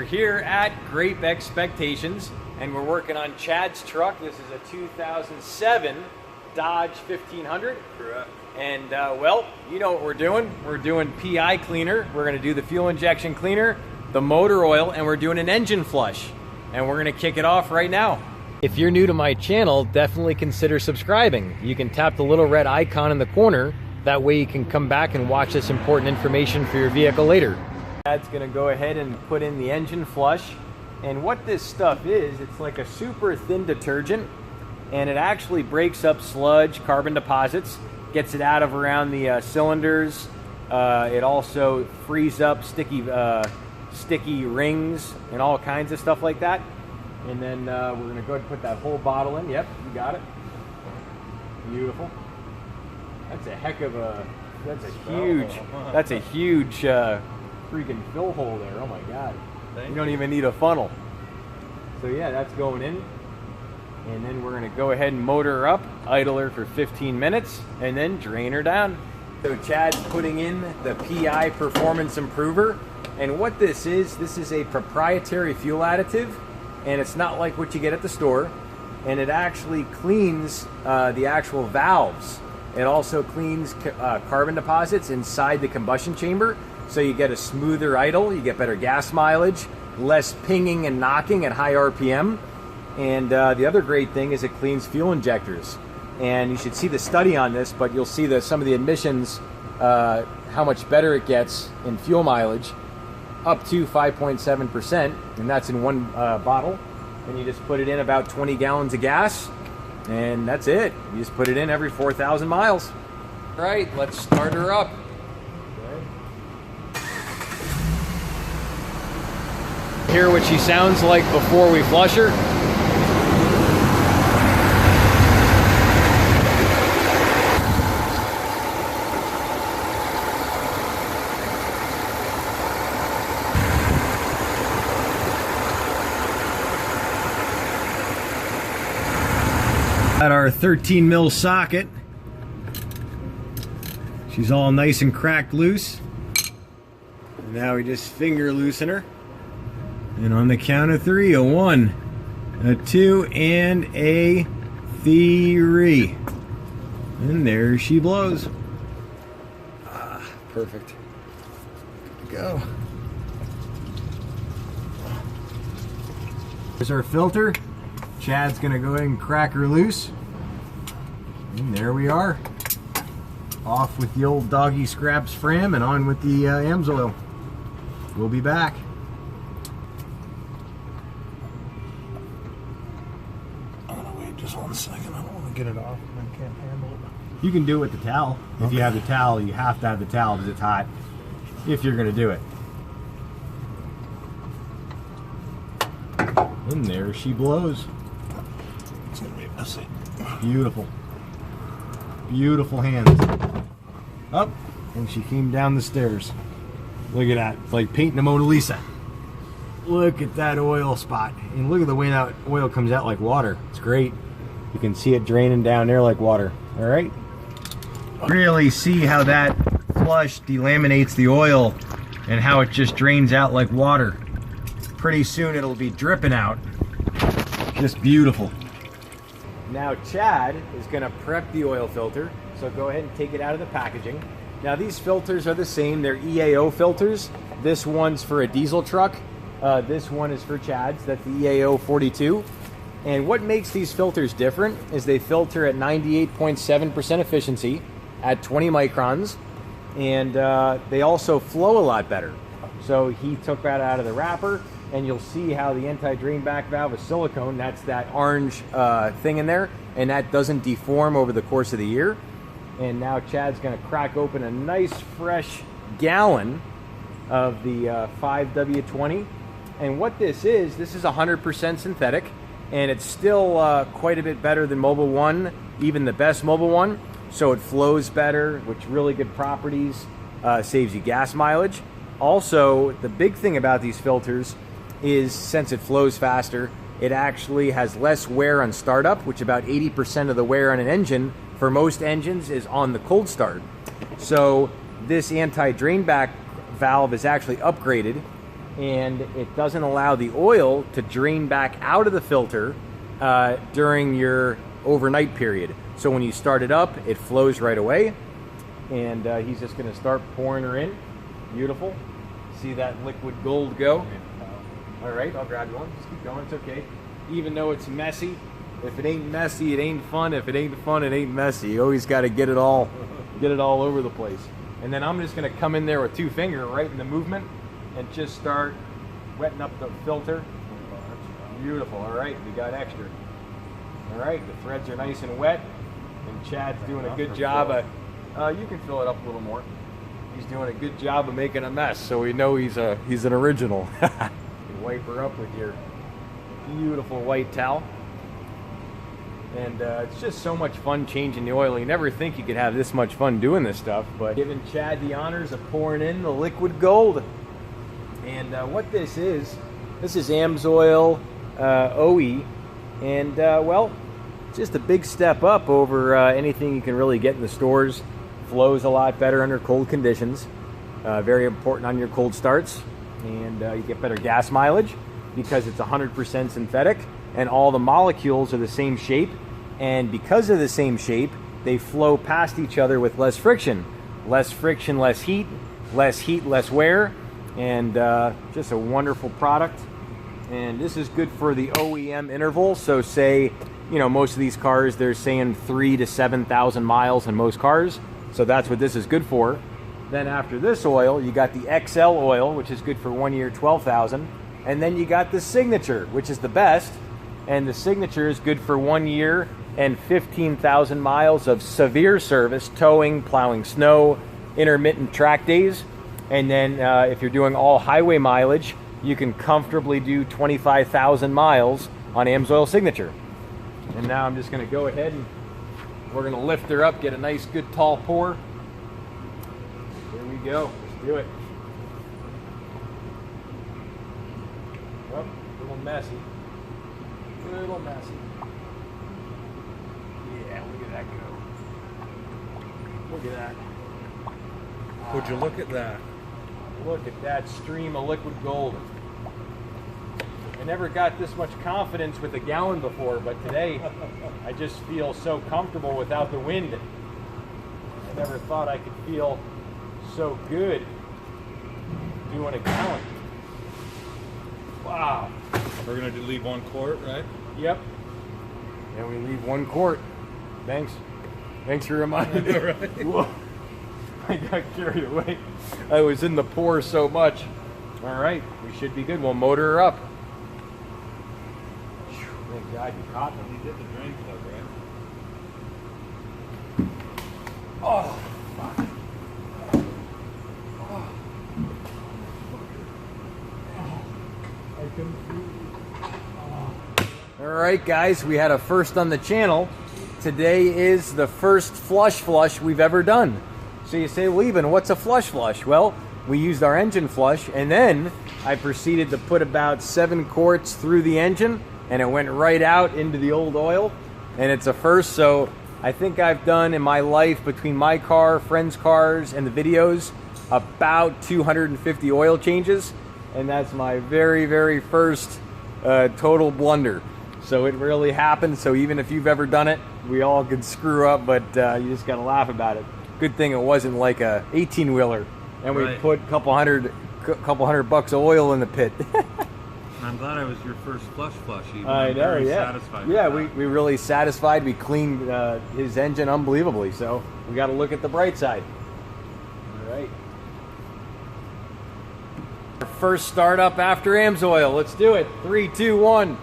We're here at Grape Expectations, and we're working on Chad's truck. This is a 2007 Dodge 1500. Correct. And, well, you know what we're doing. We're doing PI cleaner. We're going to do the fuel injection cleaner, the motor oil, and we're doing an engine flush. And we're going to kick it off right now. If you're new to my channel, definitely consider subscribing. You can tap the little red icon in the corner. That way you can come back and watch this important information for your vehicle later. Chad's going to go ahead and put in the engine flush. And what this stuff is, it's like a super thin detergent, and it actually breaks up sludge, carbon deposits, gets it out of around the cylinders. It also frees up sticky rings and all kinds of stuff like that. And then we're going to go ahead and put that whole bottle in. Yep, you got it. Beautiful. That's a heck of a, that's a huge freaking fill hole there. Oh my God. You don't even need a funnel. So yeah, that's going in. And then we're going to go ahead and motor her up, idle her for 15 minutes, and then drain her down. So Chad's putting in the PI Performance Improver. And what this is a proprietary fuel additive, and it's not like what you get at the store. And it actually cleans the actual valves. It also cleans carbon deposits inside the combustion chamber, so you get a smoother idle, you get better gas mileage, less pinging and knocking at high RPM. And the other great thing is it cleans fuel injectors. And you should see the study on this, but you'll see some of the emissions, how much better it gets in fuel mileage, up to 5.7%, and that's in one bottle. And you just put it in about 20 gallons of gas, and that's it. You just put it in every 4,000 miles. All right, let's start her up. Hear what she sounds like before we flush her. At our 13 mil socket, she's all nice and cracked loose. And now we just finger loosen her. And on the count of 3, a 1, a 2, and a 3. And there she blows. Ah, perfect. Go. There's our filter. Chad's gonna go ahead and crack her loose. And there we are. Off with the old doggy scraps fram and on with the Amsoil. We'll be back. Just 1 second, I don't want to get it off. I can't handle it. You can do it with the towel. Okay. If you have the towel, you have to have the towel because it's hot. If you're going to do it. And there she blows. It's going to be messy. Beautiful. Beautiful hands. Up, and she came down the stairs. Look at that. It's like painting a Mona Lisa. Look at that oil spot. And look at the way that oil comes out like water. It's great. You can see it draining down there like water. All right. Really see how that flush delaminates the oil and how it just drains out like water. Pretty soon it'll be dripping out. Just beautiful. Now Chad is going to prep the oil filter. So go ahead and take it out of the packaging. Now these filters are the same. They're EAO filters. This one's for a diesel truck. This one is for Chad's. That's the EAO 42. And what makes these filters different is they filter at 98.7% efficiency at 20 microns, and they also flow a lot better. So he took that out of the wrapper, and you'll see how the anti-drain back valve is silicone. That's that orange thing in there, and that doesn't deform over the course of the year. And now Chad's going to crack open a nice fresh gallon of the 5W20. And what this is 100% synthetic. And it's still quite a bit better than Mobil 1, even the best Mobil 1. So it flows better, which really good properties, saves you gas mileage. Also, the big thing about these filters is since it flows faster, it actually has less wear on startup, which about 80% of the wear on an engine for most engines is on the cold start. So this anti-drain back valve is actually upgraded and it doesn't allow the oil to drain back out of the filter during your overnight period. So when you start it up, it flows right away, and he's just going to start pouring her in. Beautiful. See that liquid gold go? All right, I'll grab you one. Just keep going. It's okay. Even though it's messy, if it ain't messy, it ain't fun. If it ain't fun, it ain't messy. You always got to get it all over the place. And then I'm just going to come in there with 2 fingers right in the movement and just start wetting up the filter. Beautiful. All right, we got extra. All right, the threads are nice and wet, and Chad's doing a good job. You can fill it up a little more. He's doing a good job of making a mess, so we know he's an original. You can wipe her up with your beautiful white towel. And it's just so much fun changing the oil. You never think you could have this much fun doing this stuff, but giving Chad the honors of pouring in the liquid gold. And what this is Amsoil OE, and well, it's just a big step up over anything you can really get in the stores. Flows a lot better under cold conditions. Very important on your cold starts, and you get better gas mileage because it's 100% synthetic, and all the molecules are the same shape, and because of the same shape, they flow past each other with less friction. Less friction, less heat, less wear, and just a wonderful product. And this is good for the OEM interval. So say, most of these cars, they're saying 3,000 to 7,000 miles in most cars. So that's what this is good for. Then after this oil, you got the XL oil, which is good for 1 year, 12,000. And then you got the Signature, which is the best. And the Signature is good for 1 year and 15,000 miles of severe service, towing, plowing snow, intermittent track days. And then if you're doing all highway mileage, you can comfortably do 25,000 miles on Amsoil Signature. And now I'm just going to go ahead and we're going to lift her up, get a nice good tall pour. Here we go. Let's do it. Oh, a little messy. A little messy. Yeah, look at that go. Look at that. Would you look at that? Look at that stream of liquid gold. I never got this much confidence with a gallon before, but today I just feel so comfortable without the wind. I never thought I could feel so good doing a gallon. Wow. We're going to leave 1 quart, right? Yep. And we leave 1 quart. Thanks. Thanks for reminding me. Right. Whoa. I got carried away. I was in the pour so much. All right, we should be good. We'll motor her up. Thank God you caught me. You did the drain plug, right? Oh, fuck. All right, guys, we had a first on the channel. Today is the first flush we've ever done. So you say, well, Eben, what's a flush? Well, we used our engine flush, and then I proceeded to put about 7 quarts through the engine, and it went right out into the old oil, and it's a first. So I think I've done in my life, between my car, friends' cars, and the videos, about 250 oil changes, and that's my very, very first total blunder. So it really happened. So even if you've ever done it, we all could screw up, but you just gotta laugh about it. Good thing it wasn't like a 18-wheeler, and we put a couple hundred bucks of oil in the pit. I'm glad I was your first flush. Even. I know, very yeah. Satisfied yeah, with we really satisfied. We cleaned his engine unbelievably, so we got to look at the bright side. All right. Our first startup after Amsoil. Let's do it. 3, 2, 1.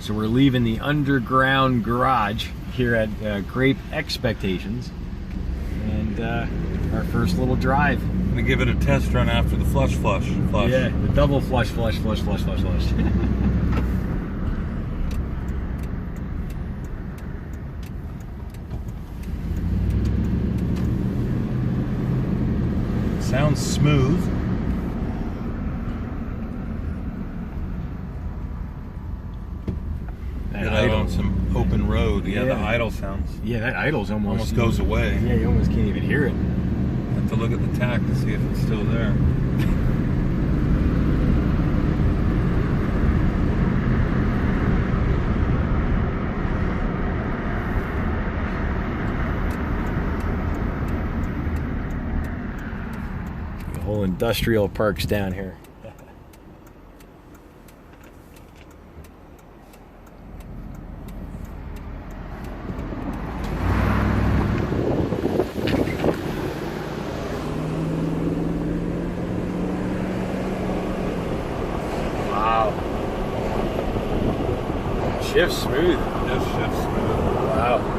So we're leaving the underground garage here at Grape Expectations, and our first little drive. I'm gonna give it a test run after the flush. Yeah, the double flush. Sounds smooth. Get out on some open yeah, the idle sounds. Yeah, that idle's Almost goes away. Yeah, you almost can't even hear it. Have to look at the tach to see if it's still there. The whole industrial park's down here. Shifts smooth. Just shifts smooth. Wow.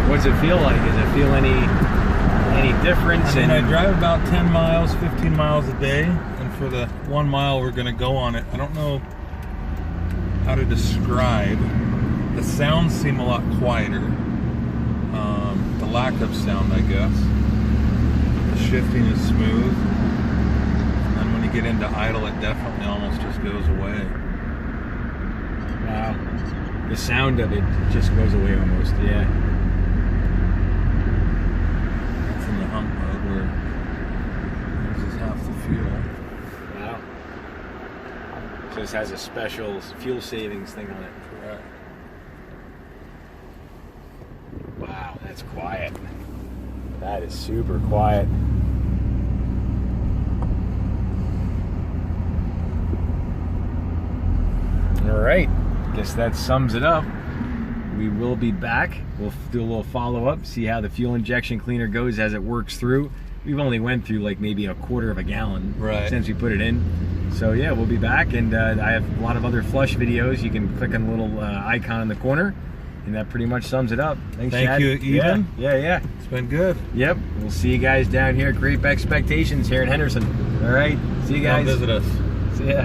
What does it feel like? Does it feel any difference? I drive about 10 miles, 15 miles a day, and for the 1 mile we're going to go on it, I don't know how to describe. The sounds seem a lot quieter. The lack of sound, I guess. The shifting is smooth. And when you get into idle, it definitely almost just goes away. Wow. The sound of it just goes away almost, yeah. Where this is half the fuel. Wow. So this has a special fuel savings thing on it. Correct. Wow, that's quiet. That is super quiet. All right, guess that sums it up. We will be back. We'll do a little follow-up, see how the fuel injection cleaner goes as it works through. We've only went through like maybe a quarter of a gallon since we put it in. So yeah, we'll be back, and I have a lot of other flush videos. You can click on the little icon in the corner, and that pretty much sums it up. Thanks, Chad. Thank you, Eben. Yeah. It's been good. Yep. We'll see you guys down here at Grape Expectations here in Henderson. All right. See you guys. Come visit us. See ya.